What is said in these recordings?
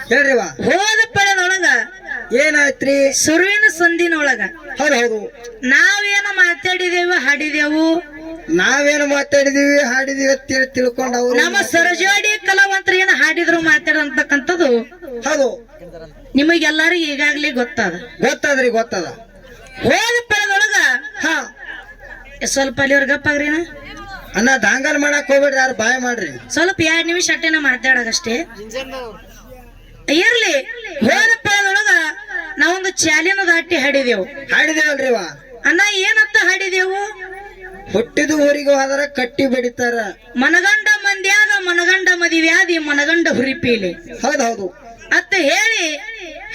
ಹೇಳ್ರಿವ ಹೋದ ಪಡೆದೊಳಗ ಏನಾಯ್ತ್ರಿ ಸುರುವಿನ ಸಂದಿನೊಳಗ ಹೌದು ನಾವೇನ ಮಾತಾಡಿದೇವು ಹಾಡಿದೆವು ನಾವೇನು ಮಾತಾಡಿದೀವಿ ಹಾಡಿದೀವಿ ಅಂತ ತಿಳ್ಕೊಂಡ್ ಅವ್ರು ನಮ್ಮ ಸರಜೋಡಿ ಕಲಾವಂತರು ಏನ ಹಾಡಿದ್ರು ಮಾತಾಡಂತಕ್ಕಂಥದ್ದು ಹೌದು ನಿಮಗೆಲ್ಲರಿಗೂ ಈಗಾಗ್ಲೇ ಗೊತ್ತದ್ರಿ ಗೊತ್ತದ ಹೋದ ಪಡೆದೊಳಗ ಹಾ ಸ್ವಲ್ಪ ಅಲ್ಲಿ ಅವ್ರ ಗಪ್ಪಾಗ್ರಿನ ಅಣ್ಣ ದಾಂಗಲ್ ಮಾಡಕ್ ಹೋಗ್ಬೇಡ್ರಿ ಯಾರು ಬಾಯ್ ಮಾಡ್ರಿ ಸ್ವಲ್ಪ 2 ನಿಮಿಷ ಅಟ್ಟೆನ ಮಾತಾಡೋದಷ್ಟೇ ಇರ್ಲಿ ಹೋದ ಪಡೆದೊಳಗ ನಾವೊಂದು ಚಾಲಿನ ದಾಟಿ ಹಾಡಿದೇವಲ್ರಿವಾ ಅಣ್ಣ ಏನಂತ ಹಾಡಿದೆವು ಹುಟ್ಟಿದ ಊರಿಗೆ ಹೋದ್ರ ಕಟ್ಟಿ ಬಡಿತಾರ ಮನಗಂಡ ಮಂದ್ಯಾಗ ಮನಗಂಡ ಮದಿವ್ಯಾದಿ ಮನಗಂಡ ಹುರಿಪೀಲಿ ಹೌದು ಅತ್ತ ಹೇಳಿ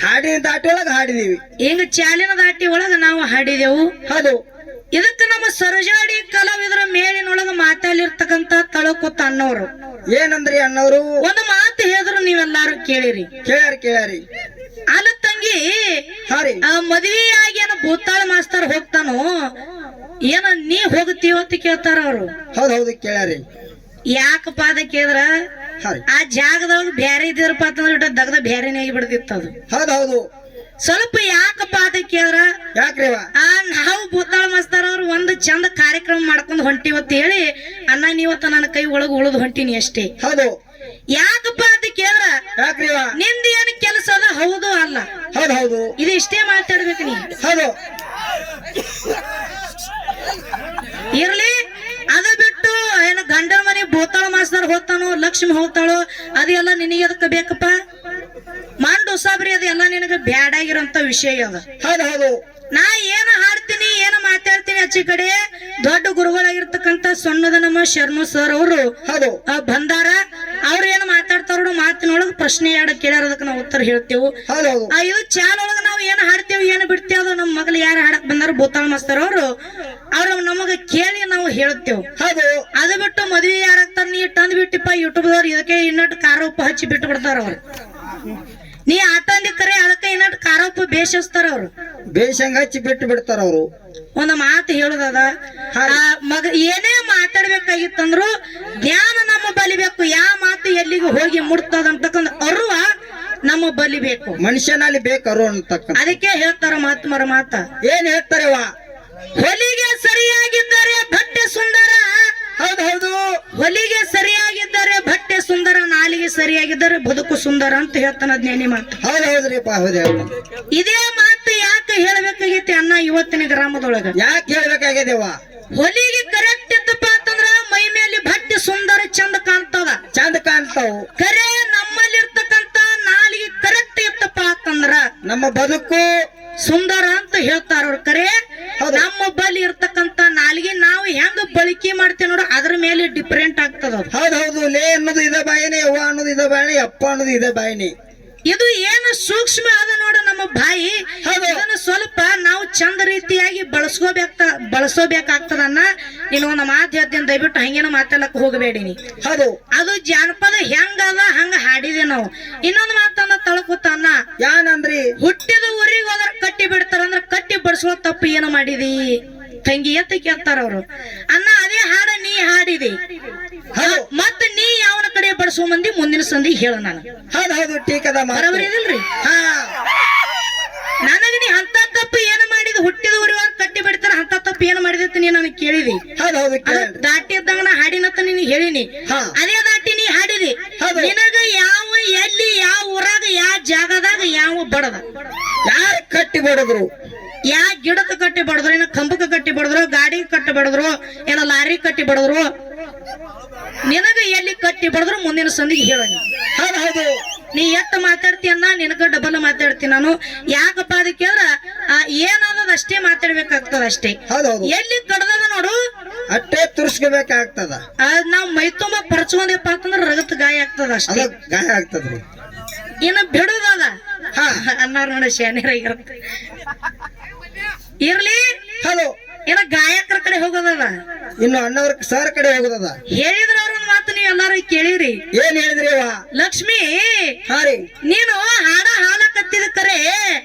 ಹಾಡಿನ ದಾಟಿ ಒಳಗ ಹಾಡಿದೀವಿ ಹಿಂಗ ಚಾಲಿನ ದಾಟಿ ಒಳಗ ನಾವು ಹಾಡಿದೆವು ಹೌದು ಇದಕ್ಕ ನಮ್ಮ ಸರಜಾಡಿ ಕಲಾವಿದರ ಮೇಲಿನೊಳಗ ಮಾತಾಡಿರ್ತಕ್ಕಂತ ತಳಕುತ್ತ ಅನ್ನೋರು ಏನಂದ್ರಿ ಅಣ್ಣವ್ರು ಒಂದು ಮಾತು ಹೇಳಿದ್ರು ನೀವೆಲ್ಲಾರು ಕೇಳಿರಿ ಕೇಳ್ಯಾರಿ ಅಲ್ಲ ತಂಗಿ ಆ ಮದ್ವೆಯಾಗಿ ಏನ ಭೂತಾಳ ಮಾಸ್ತರ್ ಹೋಗ್ತಾನೋ ಏನ ನೀ ಹೋಗ್ತೀವ ಅಂತ ಕೇಳ್ತಾರ ಅವ್ರು ಹೌದು ಕೇಳ್ಯಾರಿ ಯಾಕಪ್ಪ ಅದ ಕೇಳಿದ್ರ ಆ ಜಾಗದೊಳಗ ಬ್ಯಾರೆ ಇದ್ರಪ್ಪ ಅಂತಂದ್ರೆ ದಗದ ಬ್ಯಾರೇನೆ ಆಗಿ ಬಿಡ್ತಿತ್ತು ಅದು ಹೌದು ಸ್ವಲ್ಪ ಯಾಕಪ್ಪ ಅದ ಕೇಳಿದ್ರ ಯಾಕ್ರಿವ ನಾವು ಭೂತಾಳ ಮಾಸ್ತರ್ ಅವ್ರು ಒಂದು ಚಂದ ಕಾರ್ಯಕ್ರಮ ಮಾಡ್ಕೊಂಡು ಹೊಂಟಿವತ್ತು ಹೇಳಿ ಅಣ್ಣ ನೀವತ್ತ ನನ್ನ ಕೈ ಒಳಗ ಉಳಿದು ಹೊಂಟಿನಿ ಅಷ್ಟೇ ಹೌದು ಯಾಕಪ್ಪ ಅಂತ ಕೇಳಿದ್ರ ಯಾಕ್ರಿವ ನಿಂದ ಏನ್ ಕೆಲಸ ಅದ ಹೌದು ಅಲ್ಲ ಹೌದು ಇದು ಇಷ್ಟೇ ಮಾತಾಡ್ಬೇಕು ನೀ ಹೌದು ಇರ್ಲಿ ಅದ ಬಿಟ್ಟು ಏನ ಗಂಡನ ಮನೆ ಭೂತಾಳ ಮಾಸ್ತರ್ ಹೋಗ್ತಾನೋ ಲಕ್ಷ್ಮಿ ಹೋಗ್ತಾಳೋ ಅದೆಲ್ಲ ನಿನಗೆ ಅದಕ್ಕೆ ಬೇಕಪ್ಪ ಮಂಡು ಸಾಬ್ರಿ ಅದೆಲ್ಲ ನಿನಗೆ ಬ್ಯಾಡಾಗಿರೋಂತ ವಿಷಯ ಅದ ಹೌದು ನಾ ಏನ ಹಾಡ್ತೀನಿ ಏನ ಮಾತಾಡ್ತೀನಿ ಆಚೆ ಕಡೆ ದೊಡ್ಡ ಗುರುಗಳಾಗಿರ್ತಕ್ಕಂತ ಸೊನ್ನದ ನಮ್ಮ ಶರ್ಮು ಸರ್ ಅವರು ಬಂದಾರ ಅವ್ರು ಏನ್ ಮಾತಾಡ್ತಾರೋ ಮಾತಿನೊಳಗ ಪ್ರಶ್ನೆ ಕೇಳ್ಯಾರ ಅದಕ್ಕೆ ನಾವು ಉತ್ತರ ಹೇಳ್ತೇವು ಇದು ಚಾಲೊಳಗ ನಾವು ಏನ್ ಹಾಡ್ತೇವೆ ಏನ್ ಬಿಡ್ತೇವೆ ಅದು ನಮ್ಮ ಮಗಳು ಯಾರು ಹಾಡಕ್ ಬಂದಾರ ಭೂತಾಳ ಮಾಸ್ತರ್ ಅವ್ರು ನಮಗ ಕೇಳಿ ನಾವು ಹೇಳ್ತೇವೆ ಅದು ಬಿಟ್ಟು ಮದ್ವೆ ಯಾರಾಗ್ತಾರ ನೀ ತಂದ್ ಬಿಟ್ಟಿಪ್ಪ ಯೂಟ್ಯೂಬ್ ದವ್ರು ಇದಕ್ಕೆ ಇನ್ನೊಟ್ಟು ಖಾರ ಉಪ್ಪು ಹಚ್ಚಿ ಬಿಟ್ಟು ಬಿಡ್ತಾರ ಅವ್ರು ನೀ ಆಟ ಅಂದಿ ಕರೆ ಅದಕ್ಕೆ ಇನ್ನೊಟ್ಟು ಖಾರ ಉಪ್ಪು ಬೇಷಿಸ್ತಾರ ಅವ್ರು ಬೇಷಂಗ ಹಚ್ಚಿ ಬಿಟ್ಟು ಬಿಡ್ತಾರ ಅವ್ರು ಒಂದು ಮಾತು ಹೇಳುದದ ಮಗ ಏನೇ ಮಾತಾಡ್ಬೇಕಾಗಿತ್ತಂದ್ರು ಜ್ಞಾನ ನಮ್ಮ ಬಲಿಬೇಕು ಯಾವ ಮಾತು ಎಲ್ಲಿಗೆ ಹೋಗಿ ಮುಟ್ತದ ಅಂತಕ್ಕಂಥ ಅರುವ ನಮ್ಮ ಬಲಿಬೇಕು ಮನುಷ್ಯನಲ್ಲಿ ಬೇಕು ಅಂತಕ್ಕ ಅದಕ್ಕೆ ಹೇಳ್ತಾರ ಮಾತು ಮಾತ ಏನ್ ಹೇಳ್ತಾರವ ಹೊಲಿಗೆ ಸರಿಯಾಗಿದ್ದರೆ ಬಟ್ಟೆ ಸುಂದರ ಹೌದು ಹೊಲಿಗೆ ಸರಿಯಾಗಿದ್ದರೆ ಬಟ್ಟೆ ಸುಂದರ ನಾಲಿಗೆ ಸರಿಯಾಗಿದ್ದರೆ ಬದುಕು ಸುಂದರ ಅಂತ ಹೇಳ್ತಾನ ಜ್ಞಾನಿ ಮಾತು ಹೌದ್ರಿಪ್ಪ ಇದೇ ಮಾತು ಯಾಕೆ ಹೇಳ್ಬೇಕಾಗೈತಿ ಅಣ್ಣ ಇವತ್ತಿನ ಗ್ರಾಮದೊಳಗ ಯಾಕೆ ಹೇಳ್ಬೇಕಾಗ್ಯದೇವ ಹೊಲಿಗೆ ಕರೆಕ್ಟ್ ಇತ್ತಪ್ಪ ಅಂತಂದ್ರ ಮೈ ಮೇಲೆ ಬಟ್ಟೆ ಸುಂದರ ಚಂದ ಕಾಣ್ತಾವ ಕರೆ ನಮ್ಮಲ್ಲಿ ಇರ್ತಕ್ಕಂತ ನಾಲಿಗೆ ಕರೆಕ್ಟ್ ಇತ್ತಪ್ಪ ಅಂತಂದ್ರ ನಮ್ಮ ಬದುಕು ಸುಂದರ ಅಂತ ಹೇಳ್ತಾರ ಅವ್ರ ಕರೆ ನಮ್ಮ ಬಳಿ ಇರ್ತಕ್ಕಂತ ನಾಲಿಗೆ ನಾವು ಹೆಂಗ ಬಳಕೆ ಮಾಡ್ತೇವೆ ನೋಡು ಅದ್ರ ಮೇಲೆ ಡಿಫ್ರೆಂಟ್ ಆಗ್ತದ ಹೌದು ಲೇ ಅನ್ನೋದು ಇದ ಬಾಯಿನಿ ಅವ್ವ ಅನ್ನೋದು ಇದ ಬಾಯಿನಿ ಅಪ್ಪ ಅನ್ನೋದು ಇದ ಬಾಯಿನಿ ಇದು ಏನು ಸೂಕ್ಷ್ಮ ಅದ ನೋಡ ನಮ್ಮ ಬಾಯಿ ಇದನ್ನ ಸ್ವಲ್ಪ ನಾವು ಚಂದ ರೀತಿಯಾಗಿ ಬಳಸೋಬೇಕಾಗ್ತದನ್ನ ನೀನು ಒಂದು ಮಾತು ಹೇಳ್ತೀನಿ ದಯವಿಟ್ಟು ಹಂಗೇನ ಮಾತಾಡಕ್ ಹೋಗಬೇಡಿನಿ ಅದು ಜಾನಪದ ಹೆಂಗದ ಹಂಗ ಹಾಡಿದೆ ನಾವು ಇನ್ನೊಂದು ಮಾತನ್ನ ತಳಕುತ್ತನ್ನ ಯಾನಂದ್ರಿ ಹುಟ್ಟಿದ ಊರಿಗೆ ಹೋದ್ರ ಕಟ್ಟಿ ಬಿಡ್ತಾರ ಅಂದ್ರ ಕಟ್ಟಿ ಬಡಿಸುವ ತಪ್ಪು ಏನು ಮಾಡಿದಿ ತಂಗಿ ಅಂತ ಕೇಳ್ತಾರ ಅವ್ರು ಅನ್ನ ಅದೇ ಹಾಡ ನೀ ಹಾಡಿದಿ ಮತ್ತ ನೀ ಯಾವನ ಕಡೆ ಬಡಿಸುವ ಮಂದಿ ಮುಂದಿನ ಸಂದಿ ಹೇಳ ನಾನು ಹೌದು ಟೀಕದ ಬರಬರಿ ಇದಿಲ್ರಿ ನನಗೆ ನೀ ಅಂತ ತಪ್ಪು ಏನು ಮಾಡಿದ ಹುಟ್ಟಿದ ಊರಿಗೆ ಕಟ್ಟಿ ಬಿಡ್ತಾರ ಅಂತ ತಪ್ಪು ಏನು ಮಾಡಿದ ನೀ ನನಗೆ ಕೇಳಿದಿ ದಾಟಿ ಇದ್ದಂಗ ನಾ ಹಾಡಿನತ್ತ ನೀನು ಹೇಳಿನಿ ಅದೇ ದಾಟಿ ನೀ ಹಾಡಿದಿ ನಿನಗ ಯಾವ ಎಲ್ಲಿ ಯಾವ ಊರಾಗ ಯಾವ ಜಾಗದಾಗ ಯಾವ ಬಡದ ಯಾರು ಕಟ್ಟಿ ಬಡದ್ರು ಯಾ ಗಿಡಕ್ಕೆ ಕಟ್ಟಿ ಬಡದ್ರು ಏನ ಕಂಬಕ್ಕೆ ಕಟ್ಟಿ ಬಡದ್ರು ಗಾಡಿ ಕಟ್ಟಿ ಬಡದ್ರು ಏನ ಲಾರಿ ಕಟ್ಟಿ ಬಡದ್ರು ನಿನಗ ಎಲ್ಲಿ ಕಟ್ಟಿ ಬಡದ್ರು ಮುಂದಿನ ಸಂದಿಗೆ ಹೇಳ ನೀ ಎತ್ತ ಮಾತಾಡ್ತೀಯನ್ನ ನಿನಗ ಡಬಲ್ ಮಾತಾಡ್ತೀನಿ ನಾನು ಯಾಕಪ್ಪ ಅದಕ್ಕೆ ಏನಾದ ಅಷ್ಟೇ ಮಾತಾಡ್ಬೇಕಾಗ್ತದ ಅಷ್ಟೇ ಎಲ್ಲಿ ಕಡ್ದದ ನೋಡು ಅಷ್ಟೇ ತುರ್ಸ್ಕೋಬೇಕಾಗ್ತದ ನಾವ್ ಮೈ ತುಂಬ ಪರ್ಚ್ಕೊಂಡಪ್ಪ ಅಂತಂದ್ರ ರಗತ್ ಗಾಯ ಆಗ್ತದ ಅಷ್ಟೇ ಗಾಯ ಆಗ್ತದ್ರಿ ಇನ್ನ ಬಿಡುದದ ಅನ್ನಾರ ನೋಡ ಶಾನಿಯರಾಗಿರುತ್ತೆ ಇರ್ಲಿ ಏನ ಗಾಯಕರ ಕಡೆ ಹೋಗೋದದ ಇನ್ನು ಅಣ್ಣವ್ರ ಸರ್ ಕಡೆ ಹೋಗೋದದ ಹೇಳಿದ್ರ ಅವ್ರೊಂದ್ ಮಾತು ನೀವ್ ಎಲ್ಲಾರು ಕೇಳಿರಿ ಏನ್ ಹೇಳಿದ್ರಿ ಲಕ್ಷ್ಮಿ ನೀನು ಹಾಡ ಕತ್ತಿದ ಕರೆ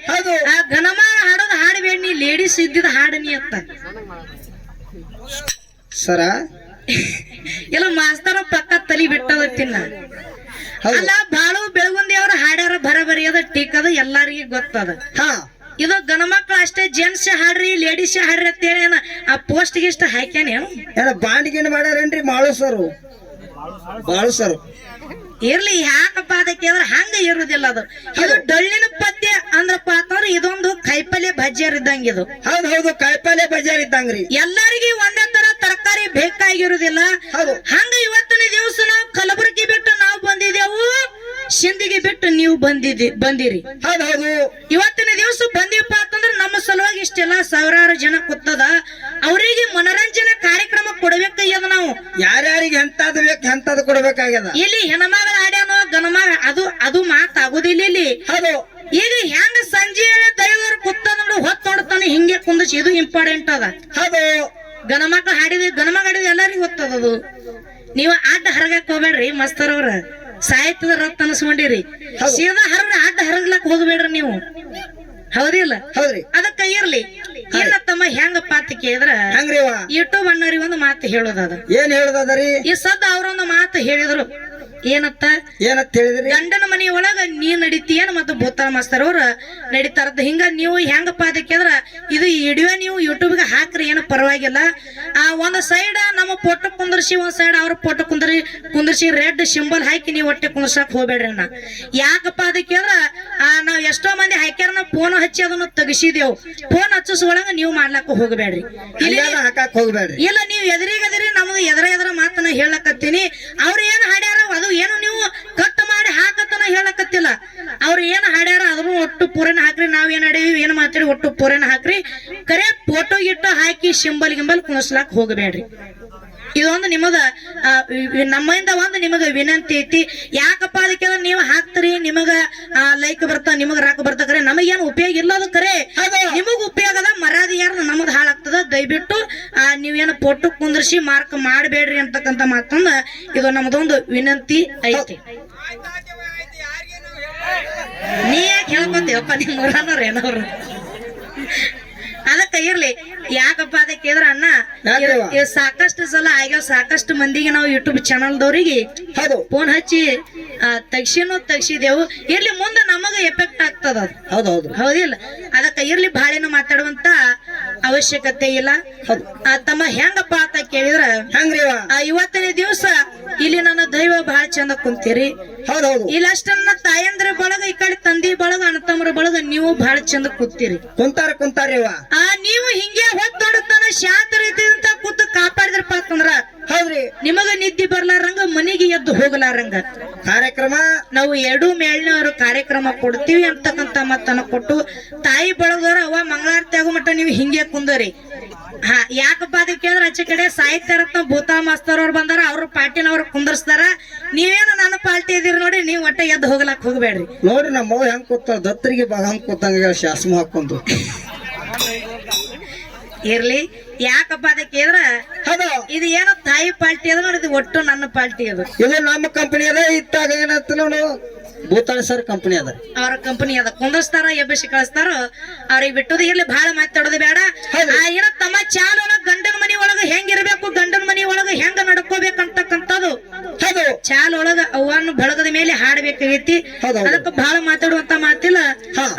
ಆ ಘನಮಾನ ಹಾಡೋದು ಹಾಡಬೇಡಿ ನೀ ಲೇಡೀಸ್ ಇದ್ದಿದ ಹಾಡನಿ ಅಂತ ಸರ ಎಲ್ಲ ಮಾಸ್ತರ ಪಕ್ಕ ತಲಿ ಬಿಟ್ಟದ ತಿನ್ನ ಅಲ್ಲ ಬಾಳು ಬೆಳಗುಂದಿ ಅವ್ರ ಹಾಡ್ಯಾರ ಅದ ಟೀಕ್ ಅದ ಎಲ್ಲಾರಿಗೂ ಗೊತ್ತದ. ಹಾ ಇದು ಗಣ ಮಕ್ಳು ಅಷ್ಟೇ, ಜೆಂಟ್ಸ್ ಹಾಡ್ರಿ ಲೇಡೀಸ್ ಹಾಡ್ರಿ ಅಂತೇಳಿ ಏನ ಆ ಪೋಸ್ಟ್ ಗಿಷ್ಟ ಹಾಕ್ಯಾನೇನು ಏನ ಬಾಂಡಿಗಿನ ಮಾಡ್ಯಾರೇನ್ರಿ ಮಾಳು ಸರ್ ಇರ್ಲಿ. ಯಾಕಪ್ಪ ಅದಕ್ಕೆ ಅಂದ್ರೆ ಹಂಗ ಇರುದಿಲ್ಲ ಅದು. ಇದು ಡೊಳ್ಳಿನ ಪದ್ಯ ಅಂದ್ರಪ್ಪ ಅಂತಂದ್ರೆ ಇದೊಂದು ಕೈಪಲ್ಯ ಬಜಾರ್ ಇದ್ದಂಗ. ಇದು ಹೌದು ಕಾಯಿಪಲ್ಲೆ ಬಜಾರ್ ಇದ್ದಂಗ್ರಿ. ಎಲ್ಲರಿಗೂ ಒಂದೇ ತರ ತರಕಾರಿ ಬೇಕಾಗಿರುದಿಲ್ಲ. ಹಂಗ ಇವತ್ತಿನ ದಿವಸ ನಾವು ಕಲಬುರಗಿ ಬಿಟ್ಟು ನಾವು ಬಂದಿದ್ದೆವು, ಸಿಂದಗಿ ಬಿಟ್ಟು ನೀವು ಬಂದಿರಿ. ಹೌದು ಇವತ್ತಿನ ದಿವಸ ಬಂದಿವಪ್ಪ ಅಂತಂದ್ರೆ ನಮ್ಮ ಸಲುವಾಗಿ ಇಷ್ಟೆಲ್ಲ ಸಾವಿರಾರು ಜನ ಕೂತದ, ಅವರಿಗೆ ಮನರಂಜನೆ ಕಾರ್ಯಕ್ರಮ ಕೊಡಬೇಕಾಗ್ಯದ. ನಾವು ಯಾರ್ಯಾರಿಗೆ ಎಂತಾದ್ ಬೇಕು ಎಂತಾದ್ ಕೊಡ್ಬೇಕಾಗ್ಯದ. ಇಲ್ಲಿ ಹೆಣ್ಮಗಳ ಹಾಡ್ಯಾನೋ ಗಣಮಗ ಅದು ಮಾತಾಗುದಿಲ್ಲ ಇಲ್ಲಿ. ಹೌದು ಈಗ ಹೆಂಗ ಸಂಜೆ ದೈವರು ಕೂತ ಹೊತ್ತು ನೋಡ್ತಾನೆ ಹಿಂಗೆ ಕುಂದಿಸಿ, ಇದು ಇಂಪಾರ್ಟೆಂಟ್ ಅದ. ಹೌದು ಗಣಮಕ್ಳು ಹಾಡಿದ ಎಲ್ಲರಿಗೂ ಗೊತ್ತದದು. ನೀವು ಅಡ್ಡ ಹರಗಕ್ ಹೋಗ್ಬೇಡ್ರಿ ಮಸ್ತರವ್ರ, ಸಾಹಿತ್ಯದ ರತ್ ಅನ್ಸ್ಕೊಂಡಿರಿ. ಸೀದಾ ಅಡ್ಡ ಹರಗ್ಲಕ್ ಹೋಗ್ಬೇಡ್ರಿ ನೀವು, ಹೌದಿಲ್ಲ? ಹೌದ್ರಿ. ಅದಕ್ಕ ಇರ್ಲಿ. ಇನ್ನ ತಮ್ಮ ಹೆಂಗಪ್ಪ ಅಂತ ಕೇಳಿದ್ರ ಹಂಗ್ರಿವ ಯೂಟ್ಯೂಬ್ ಅಣ್ಣವ್ರಿಗೆ ಒಂದು ಮಾತು ಹೇಳೋದದ. ಏನ್ ಹೇಳುದರಿ? ಈ ಸದ್ದ ಅವ್ರೊಂದು ಮಾತು ಹೇಳಿದ್ರು. ಏನಂತ ಹೇಳಿದ್ರಿ? ಗಂಡನ ಮನೆಯೊಳಗ ನೀ ನಡಿತೀಯನ್ ಮತ್ತು ಭೂತಾಳ ಮಾಸ್ತರ್ ಅವ್ರ ನಡೀತಾರದ್. ಹಿಂಗ ನೀವು ಹೆಂಗಪ್ಪ ಅದಕ್ಕೆ ಅಂದ್ರ ಇದು ವಿಡಿಯೋ ನೀವು ಯೂಟ್ಯೂಬ್ಗೆ ಹಾಕ್ರಿ, ಏನು ಪರವಾಗಿಲ್ಲ. ಆ ಒಂದ್ ಸೈಡ್ ನಮ್ಮ ಫೋಟೋ ಕುಂದರ್ಸಿ, ಒಂದ್ ಸೈಡ್ ಅವ್ರ ಫೋಟೋ ಕುಂದರ್ಸಿ ರೆಡ್ ಸಿಂಬಲ್ ಹಾಕಿ ನೀವು ಹೊಟ್ಟೆ ಕುಂದರ್ಸಕ್ ಹೋಗ್ಬೇಡ್ರಿ ಅಣ್ಣ. ಯಾಕಪ್ಪ ಅದಕ್ಕೆ ಅಂದ್ರ ನಾವ್ ಎಷ್ಟೋ ಮಂದಿ ಹಾಕ್ಯಾರ, ನಾವು ಫೋನ್ ಹಚ್ಚಿ ಅದನ್ನ ತೆಗಿಸಿದೇವು. ಫೋನ್ ಹಚ್ಚಿಸೊಳಗ ನೀವು ಮಾಡ್ಲಕ್ಕ ಹೋಗ್ಬೇಡ್ರಿ, ಹಾಕಕ್ ಹೋಗ್ಬೇಡ್ರಿ. ಇಲ್ಲ ನೀವು ಎದುರಿಗದ್ರಿ ನಮ್ದು ಎದ್ರ ಮಾತನ್ನ ಹೇಳಕತ್ತೀನಿ. ಅವ್ರ ಏನ್ ಹಾಡ್ಯಾರ ಅದು ಏನು ನೀವು ಕಟ್ ಮಾಡಿ ಹಾಕತನ ಹೇಳಕತ್ತಿಲ್ಲ. ಅವ್ರು ಏನ್ ಹಾಡ್ಯಾರ ಅದನ್ನು ಒಟ್ಟು ಪೂರನ ಹಾಕ್ರಿ, ನಾವ್ ಏನ್ ಹಾಡೇವಿ ಏನ್ ಮಾತಾಡಿ ಒಟ್ಟು ಪೂರನ ಹಾಕ್ರಿ. ಕರೆ ಫೋಟೋ ಗಿಟ್ಟು ಹಾಕಿ ಸಿಂಬಲ್ ಗಿಂಬಲ್ ಕುಣಿಸ್ಲಾಕ್ ಹೋಗಬೇಡ್ರಿ. ಇದೊಂದು ನಿಮಗ ನಮ್ಮಿಂದ ಒಂದು ನಿಮಗ ವಿನಂತಿ ಐತಿ. ಯಾಕಪ್ಪ ಅದಕ್ಕೆ ನೀವು ಹಾಕ್ತಿರಿ, ನಿಮಗ ಲೈಕ್ ಬರ್ತಾವ, ನಿಮಗ ರಾಕ ಬರ್ತಾ, ಕರೆ ನಮಗೇನು ಉಪಯೋಗ ಇಲ್ಲ. ಅದು ಕರೆ ನಿಮಗ್ ಉಪಯೋಗದ, ಮರ್ಯಾದೆ ಯಾರು ನಮಗ್ ಹಾಳಾಗ್ತದ. ದಯವಿಟ್ಟು ನೀವೇನು ಫೋಟೋ ಕುಂದ್ರಿಸಿ ಮಾರ್ಕ್ ಮಾಡಬೇಡ್ರಿ ಅಂತಕ್ಕಂಥ ಮಾತಂದ ಇದು ನಮ್ದೊಂದು ವಿನಂತಿ ಐತಿ. ನೀ ಯಾಕೆ ಹೇಳ್ಕೊತೀವಪ್ಪ ನಿಮ್ಮ ಊರನ್ನವ್ರ ಏನವ್ರು? ಅದಕ್ಕ ಇರ್ಲಿ. ಯಾಕಪ್ಪ ಅದಕ್ಕೆ ಅಣ್ಣ ಸಾಕಷ್ಟು ಸಲ ಆಗ್ಯಾವ, ಸಾಕಷ್ಟು ಮಂದಿಗೆ ನಾವು ಯೂಟ್ಯೂಬ್ ಚಾನಲ್ದವ್ರಿಗೆ ಫೋನ್ ಹಚ್ಚಿ ತೆಗ್ಸಿದೇವು. ಇರ್ಲಿ, ಮುಂದೆ ನಮಗ ಎಫೆಕ್ಟ್ ಆಗ್ತದ. ಹೌದಿಲ್ಲ? ಅದಕ್ಕ ಇರ್ಲಿ, ಬಾಳೆನ ಮಾತಾಡುವಂತ ಅವಶ್ಯಕತೆ ಇಲ್ಲ. ತಮ್ಮ ಹೆಂಗಪ್ಪ ಅಂತ ಕೇಳಿದ್ರ ಇವತ್ತಿನ ದಿವಸ ಇಲ್ಲಿ ನನ್ನ ದೈವ ಬಹಳ ಚಂದ ಕುಂತೀರಿ. ಇಲ್ಲಿ ಅಷ್ಟನ್ನ ತಾಯಂದ್ರ ಬಳಗ, ಈ ಕಡೆ ತಂದಿ ಬಳಗ, ಅಣ್ಣತಮ್ಮರ ಬಳಗ ನೀವು ಬಹಳ ಚಂದ ಕೂತೀರಿ. ಕುಂತಾರ ನೀವು ಹಿಂಗೆ ಹೊತ್ತು ನೋಡುತ್ತಾನ ಶಾಂತ ರೀತಿಯಿಂದ ಕೂತು ಕಾಪಾಡಿದ್ರಪ್ಪ ಅಂತಂದ್ರ ನಿಮಗ ನಿದ್ದೆ ಬರ್ಲಾರಂಗ, ಮನೆಗೆ ಎದ್ದು ಹೋಗಲಾರಂಗ ಕಾರ್ಯಕ್ರಮ ನಾವು 2 ಮೇಲಿನವರು ಕಾರ್ಯಕ್ರಮ ಕೊಡ್ತೀವಿ ಅಂತಕ್ಕಂತ ಮತ್ತನ್ನ ಕೊಟ್ಟು ತಾಯಿ ಬಳಗವ್ರ ಅವ್ವ ಮಂಗಳಾರತಿ ಆಗೋ ಮಟ್ಟ ನೀವು ಹಿಂಗೆ ಕುಂದರಿ. ಯಾಕಪ್ಪ ಅದಕ್ಕೆ ಅಂದ್ರೆ ಆಚೆ ಕಡೆ ಸಾಹಿತ್ಯ ರತ್ನ ಭೂತಾಳ ಮಾಸ್ತರ್ ಅವ್ರು ಬಂದಾರ, ಅವ್ರ ಪಾರ್ಟಿನವ್ರು ಕುಂದರ್ಸ್ತಾರ. ನೀವೇನು ನನ್ನ ಪಾರ್ಟಿ ಇದೀರಿ ನೋಡಿ, ನೀವು ಒಟ್ಟ ಎದ್ದು ಹೋಗ್ಲಾಕ್ ಹೋಗ್ಬೇಡ್ರಿ. ನೋಡಿ ನಮ್ಮ ಹೆಂಗ್ ಕೂತಾರ, ದತ್ತರಿಗೆ ಹಂಗ್ ಕೂತಂಗ ಶಾಸ್ಮ ಹಾಕೊಂಡು ಇರ್ಲಿ. ಯಾಕಪ್ಪ ಅದಕ್ಕೆ ಅಂದ್ರ ಇದು ಏನೋ ತಾಯಿ ಪಾರ್ಟಿ ಅದ ನೋಡಿ, ಇದು ಒಟ್ಟು ನನ್ನ ಪಾರ್ಟಿ ಅದು. ಇದು ನಮ್ಮ ಕಂಪನಿ ಅದ. ಇತ್ತಾಗ ಏನಂತ ನೋಡು, ಭೂತಾಳ ಸರ್ ಕಂಪನಿ ಅದ, ಅವ್ರ ಕಂಪನಿ ಅದ. ಕುಂದರ್ಸ್ತಾರ, ಎಬ್ಬಿಸಿ ಕಳಿಸ್ತಾರ. ಅವ್ರಿಗೆ ಬಿಟ್ಟದ ಇರ್ಲಿ, ಬಹಳ ಮಾತಾಡೋದು ಬೇಡ. ಏನೋ ತಮ್ಮ ಚಾಲ್ ಒಳಗ ಗಂಡನ ಮನಿ ಒಳಗ ಹೆಂಗಿರ್ಬೇಕು, ಗಂಡನ ಮನಿ ಒಳಗ ಹೆಂಗ ನಡ್ಕೋಬೇಕಂತಕ್ಕಂಥದ್ದು ಚಾಲ್ ಒಳಗ ಅವನ್ನ ಬಳಗದ ಮೇಲೆ ಹಾಡ್ಬೇಕಾಗೈತಿ. ಅದಕ್ಕ ಬಹಳ ಮಾತಾಡುವಂತ ಮಾತಿಲ್ಲ.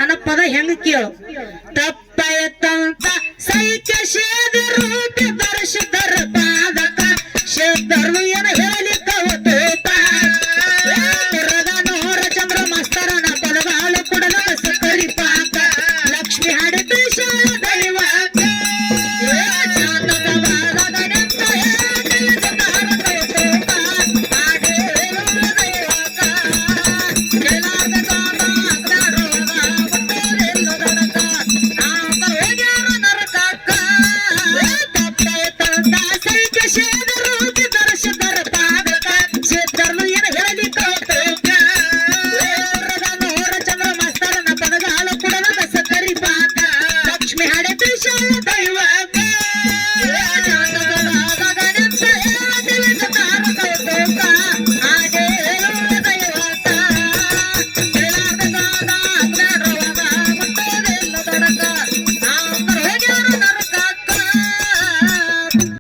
ಅನ್ನೋ ಪದ ಹೆಂಗ ಕೇಳು. ತಪ್ಪಾಯ್ತಂತ ಸೈಕ ಸೇದರು ದರ್ಶ ದರ್ಬಾರ